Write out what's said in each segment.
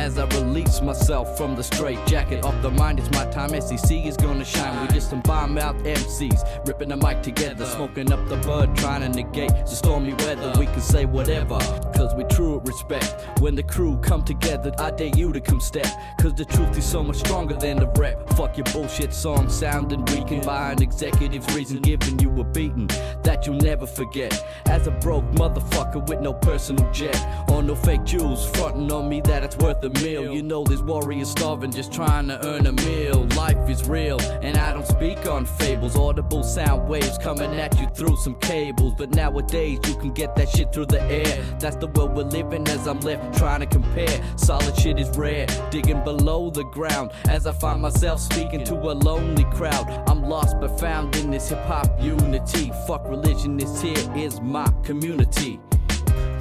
as I release myself from the straight jacket of the mind. It's my time, SEC is gonna shine. We just some bomb out MCs, ripping the mic together, smoking up the bud, trying to negate the stormy weather. We can say whatever, cause we true respect. When the crew come together, I dare you to come step, cause the truth is so much stronger than the rep. Fuck your bullshit song sounding weakened by an executive's reason, giving you a beating that you'll never forget. As a broke motherfucker with no personal jet, or no fake jewels fronting on me that it's worth a meal. You know there's warriors starving just trying to earn a meal. Life is real and I don't speak on fables. Audible sound waves coming at you through some cables, but nowadays you can get that shit through the air. That's the world we're living as I'm left trying to compare. Solid shit is rare, digging below the ground as I find myself speaking to a lonely crowd. I'm lost but found in this hip-hop unity. Fuck religion, this here is my community.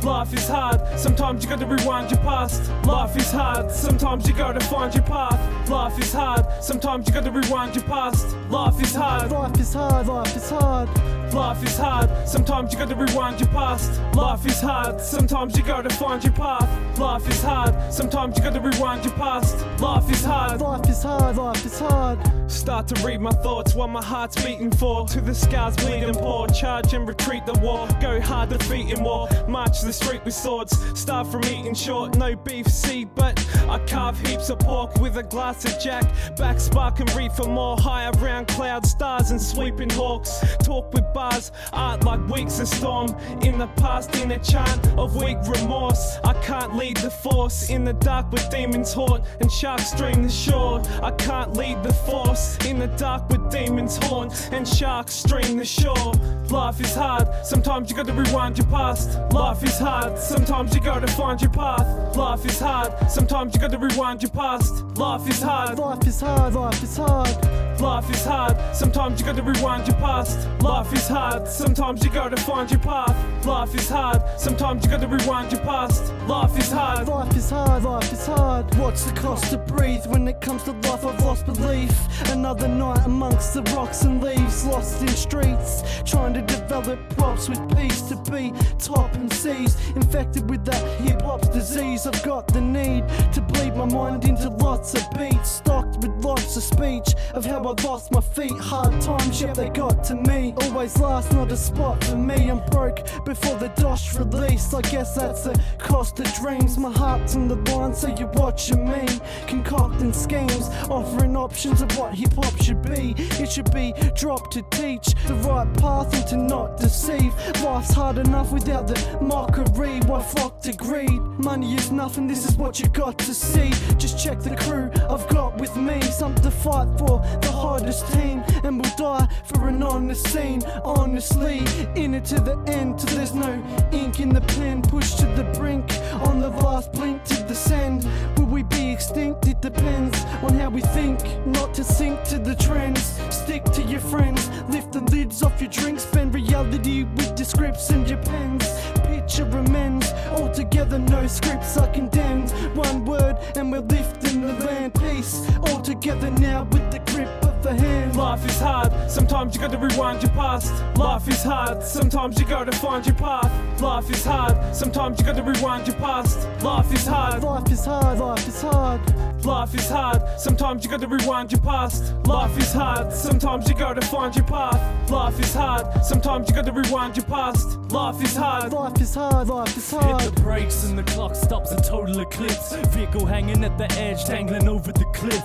Life is hard, sometimes you gotta rewind your past. Life is hard, sometimes you gotta find your path. Life is hard, sometimes you gotta rewind your past. Life is hard, life is hard, life is hard. Life is hard, sometimes you gotta rewind your past. Life is hard, sometimes you gotta find your path. Life is hard, sometimes you gotta rewind your past. Life is hard, life is hard, life is hard. Start to read my thoughts, what my heart's beating for. To the scars bleeding poor, charge and retreat the war. Go hard defeating war, march the street with swords. Starve from eating short, no beef, see, but I carve heaps of pork with a glass of jack. Back spark and read for more, high around cloud stars and sweeping hawks. Talk with bars, art like weeks of storm. In the past in a chant of weak remorse. I can't lead the force, in the dark with demons haunt and sharks stream the shore. I can't lead the force, in the dark with demons haunt and sharks stream the shore. Life is hard, sometimes you gotta rewind your past. Life is hard, sometimes you gotta find your path. Life is hard, sometimes you gotta rewind your past. Life is hard, life is hard, life is hard. Life is hard, sometimes you gotta rewind your past. Life is hard, sometimes you gotta find your path. Life is hard, sometimes you gotta rewind your past. Life is hard, life is hard, life is hard. What's the cost to breathe when it comes to life? I've lost belief. Another night amongst the rocks and leaves, lost in streets, trying to develop props with peace to be top and seas. Infected with that hip-hop's disease, I've got the need to bleed my mind into lots of beats, stocked with lots of speech of how I lost my feet. Hard times, yeah, they got to me. Always last, not a spot for me. I'm broke before the dosh release. I guess that's the cost of dreams. My heart's on the line, so you're watching me, concocting schemes, offering options of what hip-hop should be. It should be dropped to teach the right path and to not deceive. Life's hard enough without the mockery. Why flock to greed? Money is nothing, this is what you got to see. Just check the crew I've got with me. Something to fight for, the hardest team, and we'll die for an honest scene. Honestly, in it to the end, till there's no ink in the pen. Pushed to the brink, on the last blink to descend. Will we be extinct? It depends on how we think. Not to sink to the trends, stick to your friends. Lift the lids off your drinks, bend reality with your scripts and your pens. Picture amends, all together no scripts are condemned. One word and we're lifting the land. Peace, all together now with the grip of the hand. Life is hard, sometimes you gotta rewind your past. Life is hard, sometimes you gotta find your path. Life is hard, sometimes you gotta rewind your past. Life is hard, life is hard, life is hard. Life is hard, sometimes you gotta rewind your past. Life is hard, sometimes you gotta find your path. Life is hard, sometimes you gotta rewind your past. Life is hard, life is hard, life is hard. Hit the brakes and the clock stops, a total eclipse. Vehicle hanging at the edge, dangling over the cliff.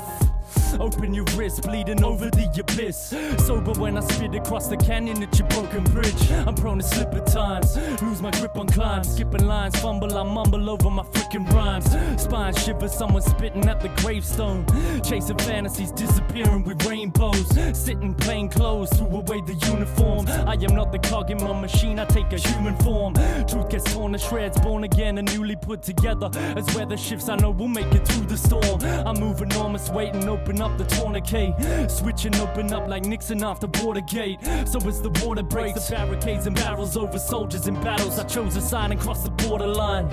Open your wrist, bleeding over the abyss. Sober when I spit across the canyon at your broken bridge. I'm prone to slip at times, lose my grip on climbs. Skipping lines, fumble, I mumble over my freaking rhymes. Spine shiver, someone spitting at the gravestone. Chasing fantasies, disappearing with rainbows. Sitting plain clothes, threw away the uniform. I am not the cog in my machine, I take a human form. Truth gets torn to shreds, born again and newly put together. As weather shifts, I know we'll make it through the storm. I move enormous weight and open up the tourniquet, switching open up like Nixon after Watergate. So as the water breaks, the barricades and barrels over soldiers in battles, I chose a sign and crossed the borderline.